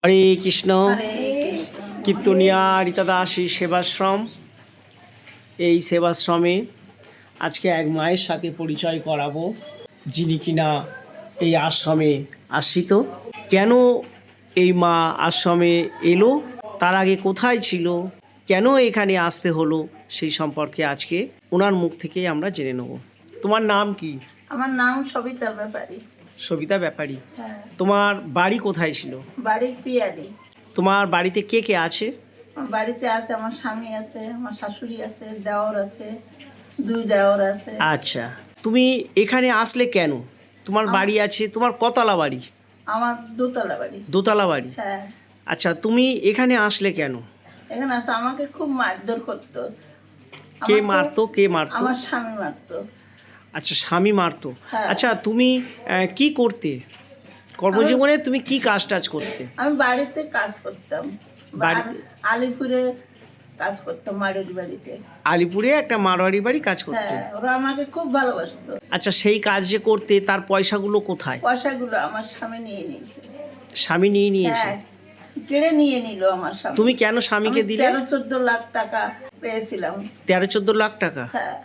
হরে কৃষ্ণ। হরে কীর্তনিয়া রীতাদাসী সেবাশ্রম, এই সেবাশ্রমে আজকে এক মায়ের সাথে পরিচয় করাবো, যিনি কিনা এই আশ্রমে আশ্রিত। কেন এই মা আশ্রমে এলো, তার আগে কোথায় ছিল, কেন এখানে আসতে হলো, সেই সম্পর্কে আজকে ওনার মুখ থেকেই আমরা জেনে নেব। তোমার নাম কি? আমার নাম সবিতা ব্যাপারী। সবিতা ব্যাপারী। হ্যাঁ, তোমার বাড়ি কোথায় ছিল? বাড়ি পিয়ালি। তোমার বাড়িতে কে কে আছে? আমার বাড়িতে আছে আমার স্বামী আছে, আমার শাশুড়ি আছে, দেওর আছে, দুই দেওর আছে। আচ্ছা, তুমি এখানে আসলে কেন? তোমার বাড়ি আছে, তোমার কতলা বাড়ি? আমার দোতলা বাড়ি। দোতলা বাড়ি। হ্যাঁ, আচ্ছা, তুমি এখানে আসলে কেন? এখানে আসতো আমাকে খুব মারধর করতো। কে আমাকে- মারতো? কে মারতো? আমার স্বামী মারতো। আচ্ছা, স্বামী মারতো। হ্যাঁ। আচ্ছা, তুমি কি করতে কর্মজীবনে? তুমি কি কাজ টাজ করতে? আমি বাড়িতে কাজ করতাম, বাড়িতে? আলিপুরে কাজ করতাম মাড়ির বাড়িতে। আলিপুরে একটা মারোয়ারি বাড়ি কাজ করতে। হ্যাঁ, ওরা আমাকে খুব ভালোবাসতো। আচ্ছা, সেই কাজ যে করতে, তার পয়সাগুলো কোথায়? পয়সাগুলো আমার স্বামী নিয়ে নিয়েছে। স্বামী নিয়ে নিয়েছে? হ্যাঁ, কেড়ে নিয়ে নিল আমার স্বামী। তুমি কেন স্বামীকে দিলে? 13-14 লাখ টাকা পেয়েছিলাম। 13-14 লাখ টাকা? হ্যাঁ,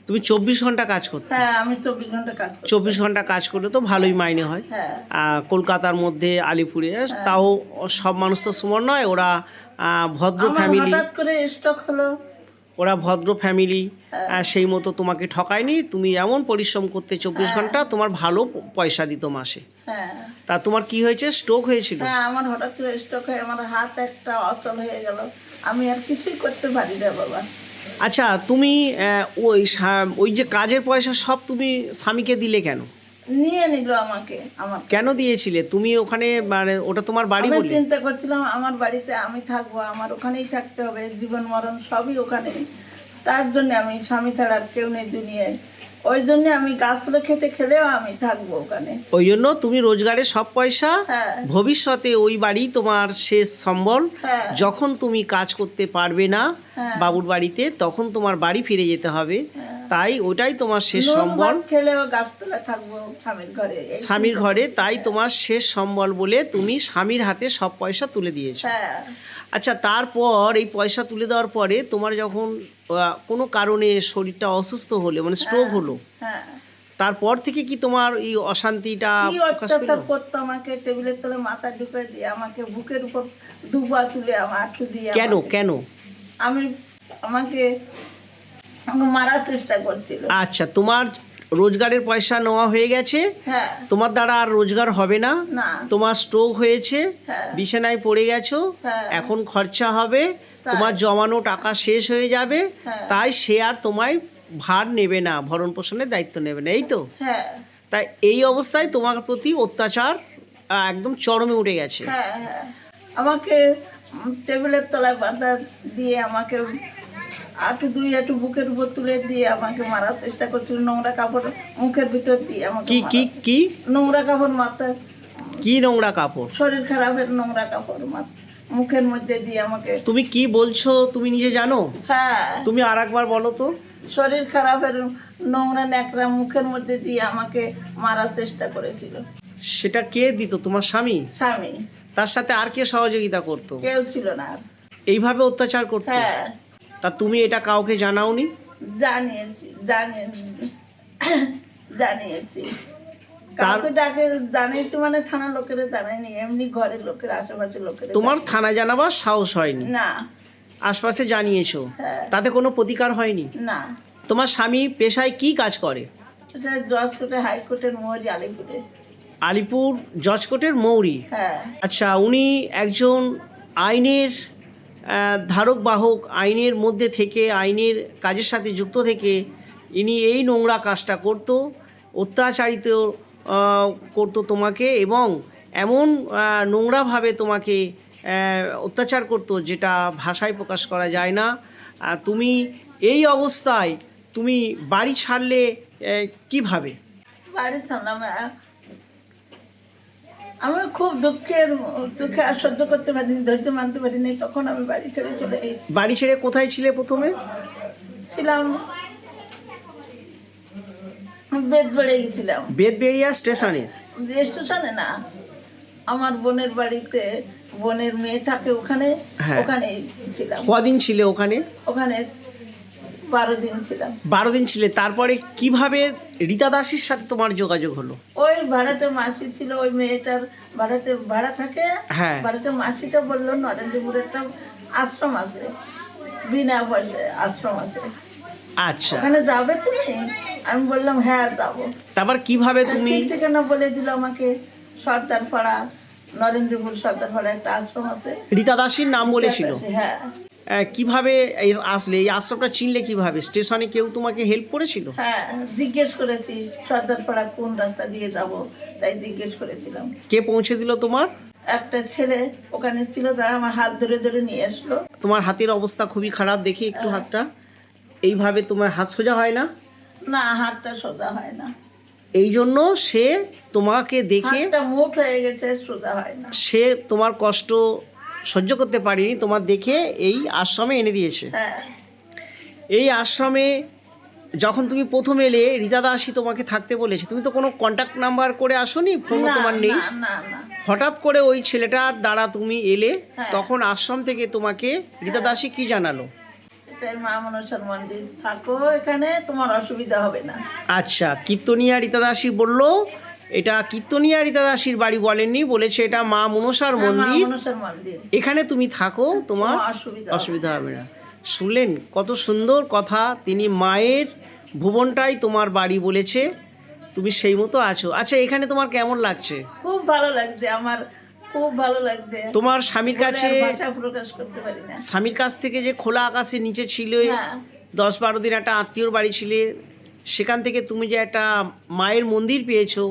তুমি 24 ঘন্টা কাজ করতে? হ্যাঁ, আমি 24 ঘন্টা কাজ করতাম। 24 ঘন্টা কাজ করলে তো ভালোই মাইনে হয়। হ্যাঁ, কলকাতার মধ্যে আলিপুরে, তাও সব মানুষ তো সমান নয়। ওরা ভদ্র আমার ফ্যামিলি, হঠাৎ করে স্ট্রোক হলো। ওরা ভদ্র ফ্যামিলি, হ্যাঁ। সেই মতো তোমাকে ঠকায়নি। তুমি এমন পরিশ্রম করতে 24 ঘন্টা, তোমার ভালো পয়সা দিত মাসে। হ্যাঁ, তা তোমার কি হয়েছে? স্ট্রোক হয়েছিল? হ্যাঁ, আমার হঠাৎ করে স্ট্রোক হয়ে আমার হাত একটা অচল হয়ে গেল। আমি আর কিছুই করতে পারি না বাবা। আচ্ছা, তুমি ওই যে কাজের পয়সা সব তুমি স্বামীকে দিলে কেন? নিয়ে নিল আমাকে। আমার কেন দিয়েছিলে তুমি ওখানে? মানে ওটা তোমার বাড়ি আমি বলে? চিন্তা করছিলাম আমার বাড়িতে আমি থাকবো, আমার ওখানেই থাকতে হবে, জীবন মরণ সবই ওখানে। তার জন্য আমি স্বামী ছাড়া আর কেউ নেই দুনিয়ায়। ওই জন্য আমি গাছ তুলে খেতে খেলেও আমি থাকবো ওখানে। ওই জন্য তুমি রোজগারের সব পয়সা হ্যাঁ, ভবিষ্যতে ওই বাড়ি তোমার শেষ সম্বল। হ্যাঁ, যখন তুমি কাজ করতে পারবে না হ্যাঁ, বাবুর বাড়িতে, তখন তোমার বাড়ি ফিরে যেতে হবে। হ্যাঁ। তাই ওটাই তোমার শেষ নুন সম্বল, ভাত খেলেও গাছতলা থাকবো স্বামীর ঘরে। এই স্বামীর চিন্তা ঘরে। করছি। তাই তোমার শেষ সম্বল বলে তুমি স্বামীর হাতে সব পয়সা তুলে দিয়েছো। হ্যাঁ, আচ্ছা, তারপর এই পয়সা তুলে দেওয়ার পরে তোমার যখন কোনো কারণে শরীরটা অসুস্থ হলো, মানে স্ট্রোক হলো, হ্যাঁ। তারপর থেকে কি তোমার এই অশান্তিটা কি প্রকাশ পেল? অত্যাচার করতো আমাকে, টেবিলের তলে মাথা ঢুকে দিয়ে আমাকে বুকের উপর দুপা তুলে আমার আঁটু দিয়ে কেন আমাকে- কেন? আমাকে মারার চেষ্টা করছিল। আচ্ছা, তোমার রোজগারের পয়সা নেওয়া হয়ে গেছে, হ্যাঁ, তোমার দ্বারা আর রোজগার হবে না, না, তোমার স্ট্রোক হয়েছে, হ্যাঁ, বিছানায় পড়ে গেছো, হ্যাঁ। এখন খরচা হবে, তাই। তোমার জমানো টাকা শেষ হয়ে যাবে, হ্যাঁ। তাই সে আর তোমায় ভার নেবে না, ভরণ পোষণের দায়িত্ব নেবে না, এই তো? হ্যাঁ, তাই এই অবস্থায় তোমার প্রতি অত্যাচার একদম চরমে উঠে গেছে। হ্যাঁ, হ্যাঁ। আমাকে টেবিলের তলায় বাঁধা দিয়ে আমাকে দুই হাঁটু বুকের উপর তুলে দিয়ে আমাকে মারার চেষ্টা করছিল। নোংরা কাপড় মুখের ভিতর দিয়ে আমাকে কি কি মারার- কি নোংরা কাপড় মাথায়, কি নোংরা কাপড়? শরীর খারাপের নোংরা কাপড় মুখের মধ্যে দিয়ে আমাকে। তুমি কি বলছো তুমি নিজে জানো? হ্যাঁ, তুমি আর একবার বলো তো। শরীর খারাপের নোংরা ন্যাকড়া মুখের মধ্যে দিয়ে আমাকে মারার চেষ্টা করেছিল। সেটা কে দিত? তোমার স্বামী? স্বামী, তার সাথে আর কে সহযোগিতা করতো? কেউ ছিল না আর। এইভাবে অত্যাচার করতো? হ্যাঁ, তা তুমি এটা কাউকে জানাওনি? জানিয়েছি কাউকে ডাকে জানিয়েছি, মানে থানার লোকেরা জানায়নি, এমনি ঘরের লোকের আশেপাশের লোকের। তোমার থানা জানাবার সাহস হয়নি? না, আশপাশে জানিয়েছো, হ্যাঁ, তাতে কোনো প্রতিকার হয়নি? না। তোমার স্বামী পেশায় কি কাজ করে? জজ কোর্টে, হাইকোর্টের মোহরি আলিপুরে। আলিপুর জজ কোর্টের মৌরি? হ্যাঁ, আচ্ছা, উনি একজন আইনের ধারক বাহক, আইনের মধ্যে থেকে, আইনের কাজের সাথে যুক্ত থেকে ইনি এই নোংরা কাজটা করতো, অত্যাচারিত করতো তোমাকে, এবং এমন নোংরাভাবে তোমাকে অত্যাচার করতো যেটা ভাষায় প্রকাশ করা যায় না। তুমি এই অবস্থায় তুমি বাড়ি ছাড়লে কিভাবে? বাড়ি ছাড়লাম। আমি খুব দুঃখে আর সহ্য করতে পারিনি, ধৈর্য মানতে পারিনি, তখন আমি বাড়ি ছেড়ে চলে এসেছি। বাড়ি ছেড়ে কোথায় ছিলে প্রথমে? ছিলাম বেদবেড়ে গেছিলাম। বেদবেড়িয়া স্টেশনে? স্টেশনে না, আমার বোনের বাড়িতে বোনের মেয়ে থাকে ওখানে, হ্যাঁ। ওখানেই ছিলাম। কদিন ছিলে ওখানে? ওখানে 12 দিন ছিলাম। 12 দিন ছিলে। তারপরে কিভাবে রীতা দাসীর সাথে তোমার যোগাযোগ হলো? ওই ভাড়াটে মাসি ছিল, ওই মেয়েটার ভাড়া থাকে। হ্যাঁ। ভাড়াটে মাসিটা বললো নরেন্দ্রপুরে একটা আশ্রম আছে, বিনা পয়সায় আশ্রম আছে, আচ্ছা, ওখানে যাবে তুমি? আমি বললাম হ্যাঁ যাবো। তারপর কিভাবে তুমি? ঠিক ঠিকানা বলে দিল আমাকে, সর্দারপাড়া, নরেন্দ্রপুর সর্দারপাড়া একটা আশ্রম আছে। রীতা দাসীর নাম বলেছিল? হ্যাঁ। কিভাবে আসলে এই আশ্রমটা চিনলে কিভাবে? স্টেশনে কেউ তোমাকে হেল্প করেছিল? হ্যাঁ, জিজ্ঞেস করেছি সর্দারপাড়া কোন রাস্তা দিয়ে যাব, তাই জিজ্ঞেস করেছিলাম। কে পৌঁছে দিল তোমার? একটা ছেলে ওখানে ছিল, তারা আমার হাত ধরে ধরে নিয়ে আসলো। তোমার হাতের অবস্থা খুবই খারাপ, দেখি একটু হাতটা। এইভাবে তোমার হাত সোজা হয় না? না, হাতটা সোজা হয় না। এই জন্য সে তোমাকে দেখে, হাতটা মুঠ হয়ে গেছে, সোজা হয় না। সে তোমার কষ্ট সহ্য করতে পারেনি, তোমার দেখে এই আশ্রমে এনে দিয়েছে। হ্যাঁ। এই আশ্রমে যখন তুমি প্রথম এলে রীতা দাসী তোমাকে থাকতে বলেছে, তুমি তো কোনো কন্ট্যাক্ট নাম্বার করে আসোনি, ফোনও না, তোমার নেই। না, না, না। হঠাৎ করে ওই ছেলেটার দ্বারা তুমি এলে, হ্যাঁ। তখন আশ্রম থেকে তোমাকে রীতা দাসী কি জানালো? এটাই মা মনসার মন্দির, থাকো এখানে, তোমার অসুবিধা হবে না। আচ্ছা, কীর্তনিয়া রীতা দাসী বললো, এটা কীর্তনিয়া রীতা দাসীর বাড়ি বলেননি, বলেছে এটা মা মনসার হ্যাঁ, মা মন্দির, মনসার মন্দির, এখানে তুমি থাকো, তোমার কোনো অসুবিধা অসুবিধা হবে না। শুনলেন কত সুন্দর কথা? তিনি মায়ের ভুবনটাই তোমার বাড়ি বলেছে, তুমি সেই মতো আছো। আচ্ছা, এখানে তোমার কেমন লাগছে? খুব ভালো লাগছে, আমার খুব ভালো লাগছে। তোমার স্বামীর কাছে, বলে আর ভাষা প্রকাশ করতে পারি না। স্বামীর কাছ থেকে যে খোলা আকাশের নিচে ছিল, হ্যাঁ। 10-12 দিন একটা আত্মীয়র বাড়ি ছিলে, সেখান থেকে তুমি যে একটা মায়ের মন্দির পেয়েছো,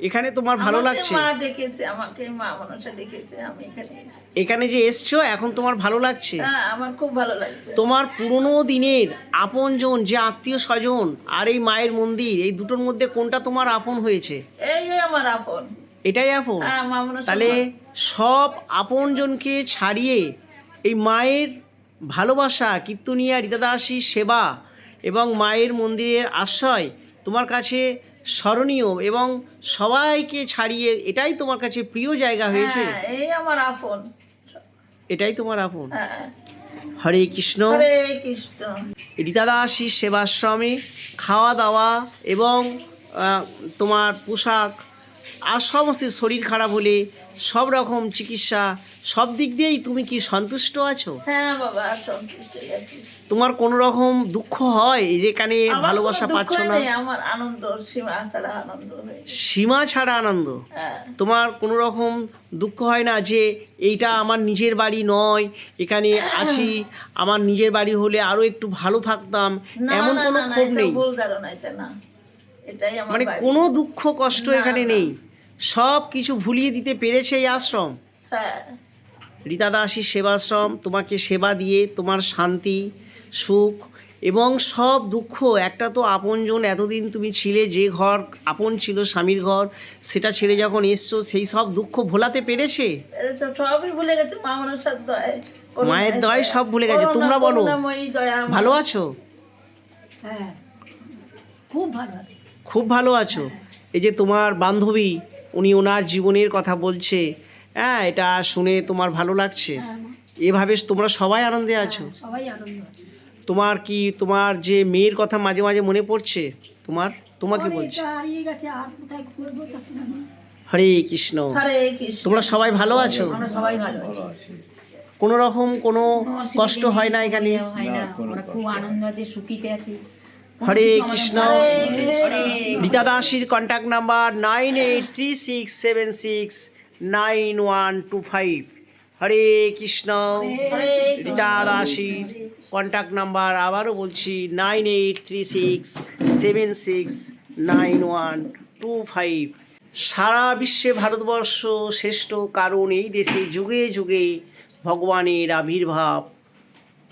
এখানে তোমার ভালো আমাকে লাগছে? মা ডেকেছে, আমাকে মা মনসা ডেকেছে, আমি এখানে এসেছি। এখানে যে এসছো, এখন তোমার ভালো লাগছে? হ্যাঁ, আমার খুব ভালো লাগছে। তোমার পুরনো দিনের আপনজন যে আত্মীয় স্বজন আর এই মায়ের মন্দির, এই দুটোর মধ্যে কোনটা তোমার আপন হয়েছে? এই আমার আপন। এটাই আপন? হ্যাঁ, মা মনসা। তাহলে সব আপনজনকে ছাড়িয়ে এই মায়ের ভালোবাসা, কীর্তনিয়া রীতা দাসীর সেবা এবং মায়ের মন্দিরের আশ্রয় তোমার কাছে স্মরণীয়, এবং সবাইকে ছাড়িয়ে এটাই তোমার কাছে প্রিয় জায়গা হয়েছে? হ্যাঁ, এই আমার আপন। এটাই তোমার আপন? হ্যাঁ। হরে কৃষ্ণ। হরে কৃষ্ণ। রীতা দাসীর সেবাশ্রমে খাওয়া দাওয়া এবং তোমার পোশাক আর সমস্ত, শরীর খারাপ হলে সব রকম চিকিৎসা, সব দিক দিয়েই তুমি কি সন্তুষ্ট আছো? হ্যাঁ বাবা, সন্তুষ্ট আছি। তোমার কোনো রকম দুঃখ হয় যেখানে আমার ভালোবাসা কোনো দুঃখ পাচ্ছ না? নেই, আমার আনন্দ সীমা ছাড়া আনন্দ হয়েছে। সীমা ছাড়া আনন্দ? হ্যাঁ। তোমার কোনো রকম দুঃখ হয় না যে এইটা আমার নিজের বাড়ি নয়, এখানে আছি, আমার নিজের বাড়ি হলে আরো একটু ভালো থাকতাম, না, এমন না, কোনো না, না, ক্ষোভ এটা নেই? ভুল ধারণা, এটা না, এটাই আমার মানে বাড়ি। কোনো দুঃখ কষ্ট না, এখানে না। নেই, সব কিছু ভুলিয়ে দিতে পেরেছে এই আশ্রম। হ্যাঁ। রীতা দাসীর সেবাশ্রম তোমাকে সেবা দিয়ে তোমার শান্তি, সুখ এবং সব দুঃখ, একটা তো আপনজন, এতদিন তুমি ছিলে যে ঘর আপন ছিল, স্বামীর ঘর, সেটা ছেড়ে যখন এসছো, সেই সব দুঃখ ভোলাতে পেরেছে? এটা তো সবই ভুলে গেছে মা মনসার দয়, মায়ের দয় সব ভুলে গেছে। তোমরা বলো, ভালো আছো? হ্যাঁ, খুব ভালো আছি। খুব ভালো আছো? এই যে তোমার বান্ধবী, উনি ওনার জীবনের কথা বলছে, হ্যাঁ, এটা শুনে তোমার ভালো লাগছে? এভাবে তোমরা সবাই আনন্দে আছো? সবাই আনন্দ আছে। তোমার যে মেয়ের কথা মাঝে মাঝে মনে পড়ছে তোমাকে বলছি? হারিয়ে গেছে, আর কোথায় খুঁজবো তখন আমি। হরে কৃষ্ণ। হরে কৃষ্ণ। তোমরা সবাই ভালো আছো? আমরা সবাই ভালো আছি, কোনো রকম কোনো অসুবিধে কষ্ট হয় না এখানে? হয় না, আমরা খুব আনন্দ আছি, সুখীতে আছি। হরে কৃষ্ণ। হরে রীতা দাসীর কন্ট্যাক্ট নাম্বার 9836769125। হরে কৃষ্ণ। হরে রীতা দাসীর কন্ট্যাক্ট নাম্বার আবারও বলছি 9836769125। সারা বিশ্বে ভারতবর্ষ শ্রেষ্ঠ, কারণ এই দেশে যুগে যুগে ভগবানের আবির্ভাব,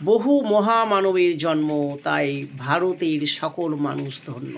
বহু মহামানবের জন্ম, তাই ভারতের সকল মানুষ ধন্য।